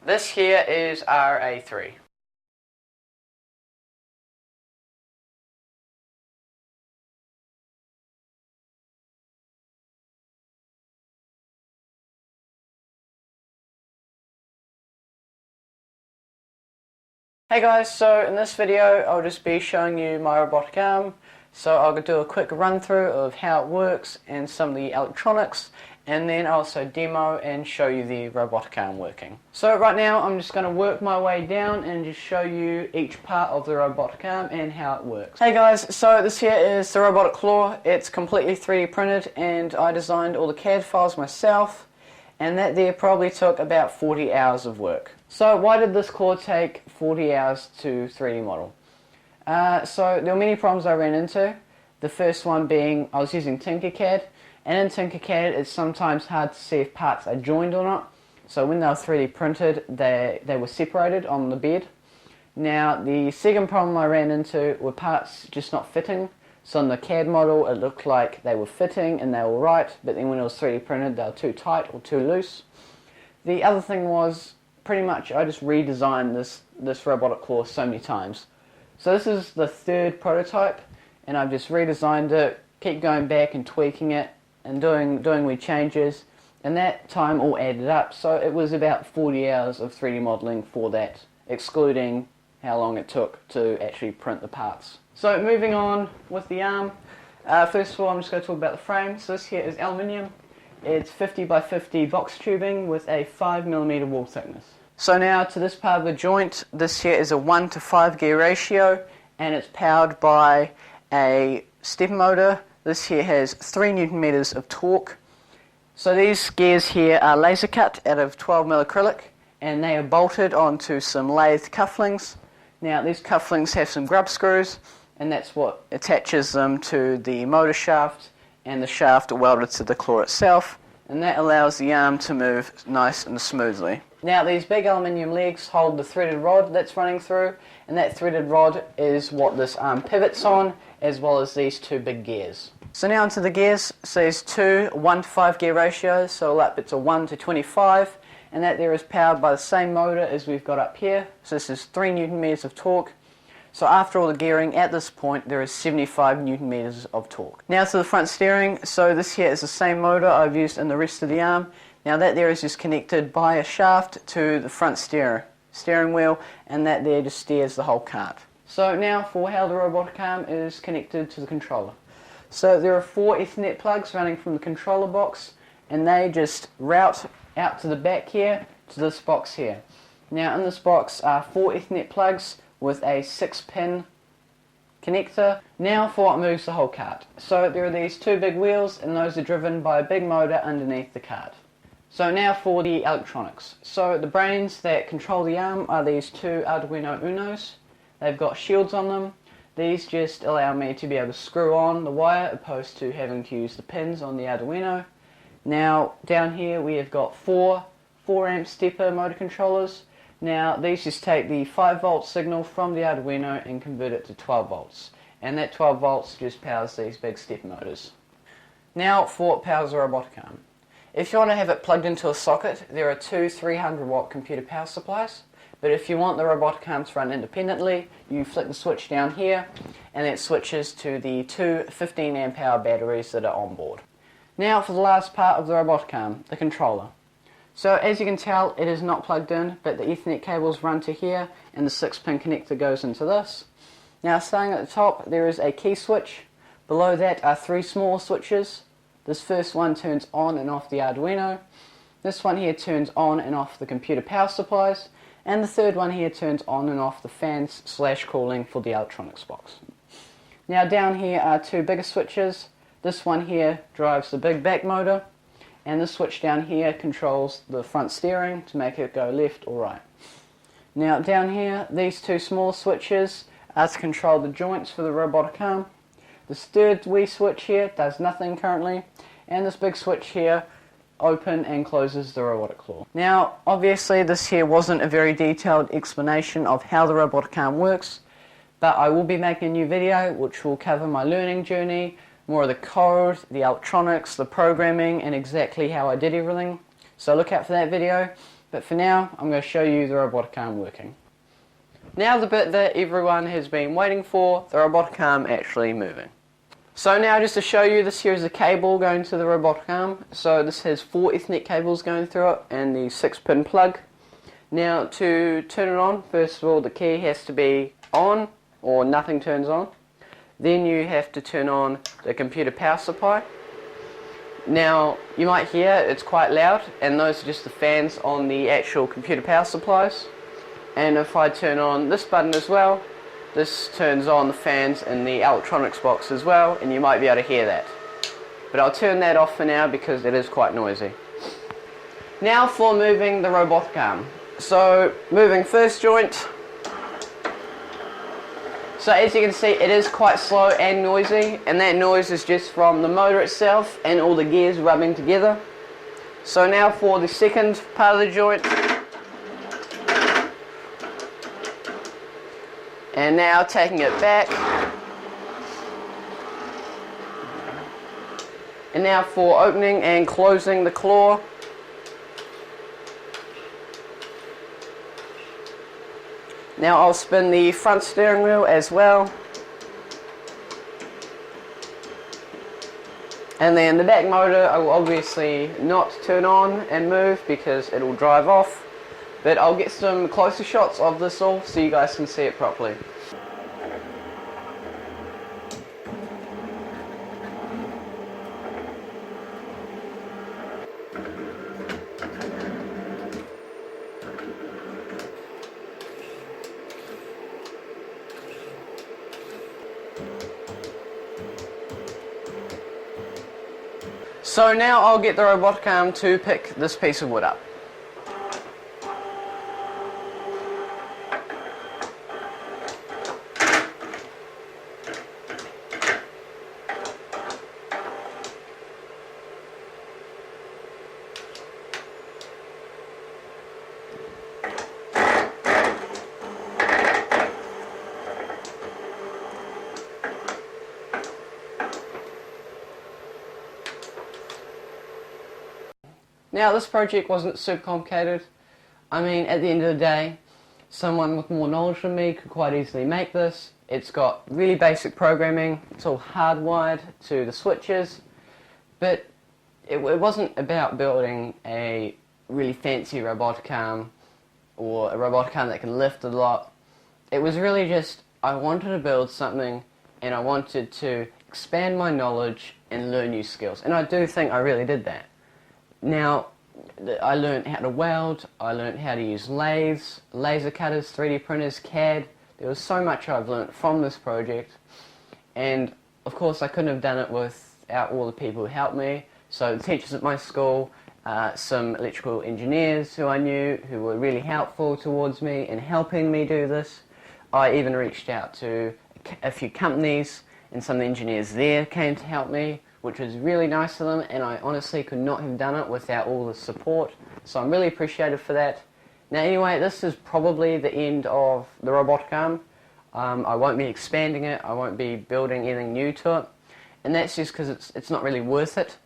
This here is RA3. Hey guys, so in this video I'll just be showing you my robotic arm. So I'll do a quick run through of how it works and some of the electronics, and then I'll also demo and show you the robotic arm working. So right now I'm just going to work my way down and just show you each part of the robotic arm and how it works. Hey guys, so this here is the robotic claw. It's completely 3D printed and I designed all the CAD files myself, and that there probably took about 40 hours of work. So why did this claw take 40 hours to 3D model? So there were many problems I ran into. The first one being I was using Tinkercad, and in Tinkercad it's sometimes hard to see if parts are joined or not. So when they were 3D printed, they were separated on the bed. Now the second problem I ran into were parts just not fitting. So in the CAD model it looked like they were fitting and they were right, but then when it was 3D printed they were too tight or too loose. The other thing was pretty much I just redesigned this robotic claw so many times. So this is the third prototype, and I've just redesigned it, keep going back and tweaking it and doing wee changes, and that time all added up. So it was about 40 hours of 3D modeling for that, excluding how long it took to actually print the parts. So moving on with the arm, first of all I'm just going to talk about the frame. So this here is aluminium. It's 50 by 50 box tubing with a 5mm wall thickness. So now to this part of the joint, this here is a 1 to 5 gear ratio, and it's powered by a stepper motor. This here has 3 Newton meters of torque. So these gears here are laser cut out of 12mm acrylic, and they are bolted onto some lathe cufflinks. Now these cufflinks have some grub screws, and that's what attaches them to the motor shaft, and the shaft are welded to the claw itself, and that allows the arm to move nice and smoothly. Now these big aluminium legs hold the threaded rod that's running through, and that threaded rod is what this arm pivots on, as well as these two big gears. So now onto the gears. So there's two 1 to 5 gear ratios, so up it's a 1 to 25, and that there is powered by the same motor as we've got up here. So this is 3 Newton meters of torque. So after all the gearing, at this point there is 75 Newton meters of torque. Now to the front steering. So this here is the same motor I've used in the rest of the arm. Now that there is just connected by a shaft to the front steering wheel, and that there just steers the whole cart. So now for how the robotic arm is connected to the controller. So there are 4 Ethernet plugs running from the controller box, and they just route out to the back here to this box here. Now in this box are 4 Ethernet plugs with a 6-pin connector. Now for what moves the whole cart. So there are these 2 big wheels, and those are driven by a big motor underneath the cart. So now for the electronics. So the brains that control the arm are these 2 Arduino Unos. They've got shields on them. These just allow me to be able to screw on the wire opposed to having to use the pins on the Arduino. Now down here we have got 4 amp stepper motor controllers. Now these just take the 5 volt signal from the Arduino and convert it to 12 volts. And that 12 volts just powers these big stepper motors. Now for what powers the robotic arm. If you want to have it plugged into a socket, there are 2 300 watt computer power supplies. But if you want the robotic arm to run independently, you flick the switch down here, and it switches to the 2 15 amp hour batteries that are on board. Now for the last part of the robotic arm, the controller. So as you can tell, it is not plugged in, but the Ethernet cables run to here, and the 6-pin connector goes into this. Now starting at the top, there is a key switch. Below that are 3 small switches. This first one turns on and off the Arduino. This one here turns on and off the computer power supplies. And the third one here turns on and off the fans / cooling for the electronics box. Now down here are 2 bigger switches. This one here drives the big back motor, and this switch down here controls the front steering to make it go left or right. Now down here, these 2 small switches are to control the joints for the robotic arm. This third wee switch here does nothing currently, and this big switch here open and closes the robotic claw. Now obviously this here wasn't a very detailed explanation of how the robotic arm works, but I will be making a new video which will cover my learning journey, more of the code, the electronics, the programming, and exactly how I did everything. So look out for that video. But for now, I'm going to show you the robotic arm working. Now the bit that everyone has been waiting for, the robotic arm actually moving. So now just to show you, this here is a cable going to the robotic arm. So this has 4 Ethernet cables going through it and the 6-pin plug. Now to turn it on, first of all the key has to be on or nothing turns on. Then you have to turn on the computer power supply. Now you might hear it's quite loud, and those are just the fans on the actual computer power supplies. And if I turn on this button as well, this turns on the fans in the electronics box as well, and you might be able to hear that. But I'll turn that off for now because it is quite noisy. Now for moving the robotic arm. So moving first joint. So as you can see, it is quite slow and noisy, and that noise is just from the motor itself and all the gears rubbing together. So now for the second part of the joint. And now taking it back. And now for opening and closing the claw. Now I'll spin the front steering wheel as well. And then the back motor I will obviously not turn on and move because it will drive off. But I'll get some closer shots of this all so you guys can see it properly. So now I'll get the robotic arm to pick this piece of wood up. Now this project wasn't super complicated. I mean, at the end of the day, someone with more knowledge than me could quite easily make this. It's got really basic programming, it's all hardwired to the switches, but it wasn't about building a really fancy robotic arm or a robotic arm that can lift a lot. It was really just, I wanted to build something and I wanted to expand my knowledge and learn new skills, and I do think I really did that. Now, I learned how to weld, I learned how to use lathes, laser cutters, 3D printers, CAD. There was so much I've learned from this project, and of course I couldn't have done it without all the people who helped me. So the teachers at my school, some electrical engineers who I knew who were really helpful towards me in helping me do this. I even reached out to a few companies, and some of the engineers there came to help me, which was really nice of them, and I honestly could not have done it without all the support, so I'm really appreciative for that. Now anyway, this is probably the end of the robotic arm. I won't be expanding it, I won't be building anything new to it, and that's just because it's not really worth it.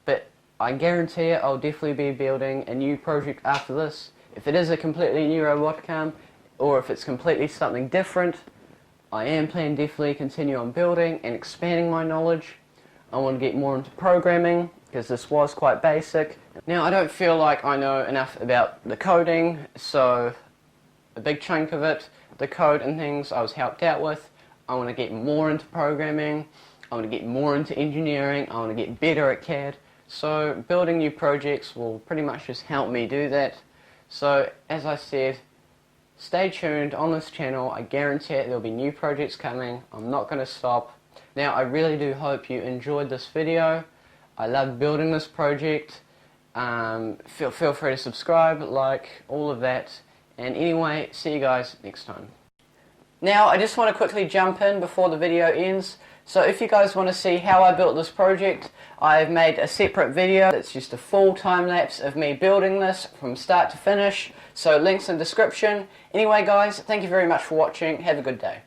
But I guarantee it, I'll definitely be building a new project after this. If it is a completely new robotic arm, or if it's completely something different, I am planning to definitely continue on building and expanding my knowledge. I want to get more into programming because this was quite basic. Now I don't feel like I know enough about the coding, so a big chunk of it, the code and things, I was helped out with. I want to get more into programming, I want to get more into engineering, I want to get better at CAD. So building new projects will pretty much just help me do that. So as I said, stay tuned on this channel. I guarantee it, there'll be new projects coming. I'm not going to stop. Now I really do hope you enjoyed this video. I love building this project. Feel free to subscribe, like, all of that. And anyway, see you guys next time. Now I just want to quickly jump in before the video ends. So if you guys want to see how I built this project, I've made a separate video. It's just a full time lapse of me building this from start to finish. So links in the description. Anyway guys, thank you very much for watching. Have a good day.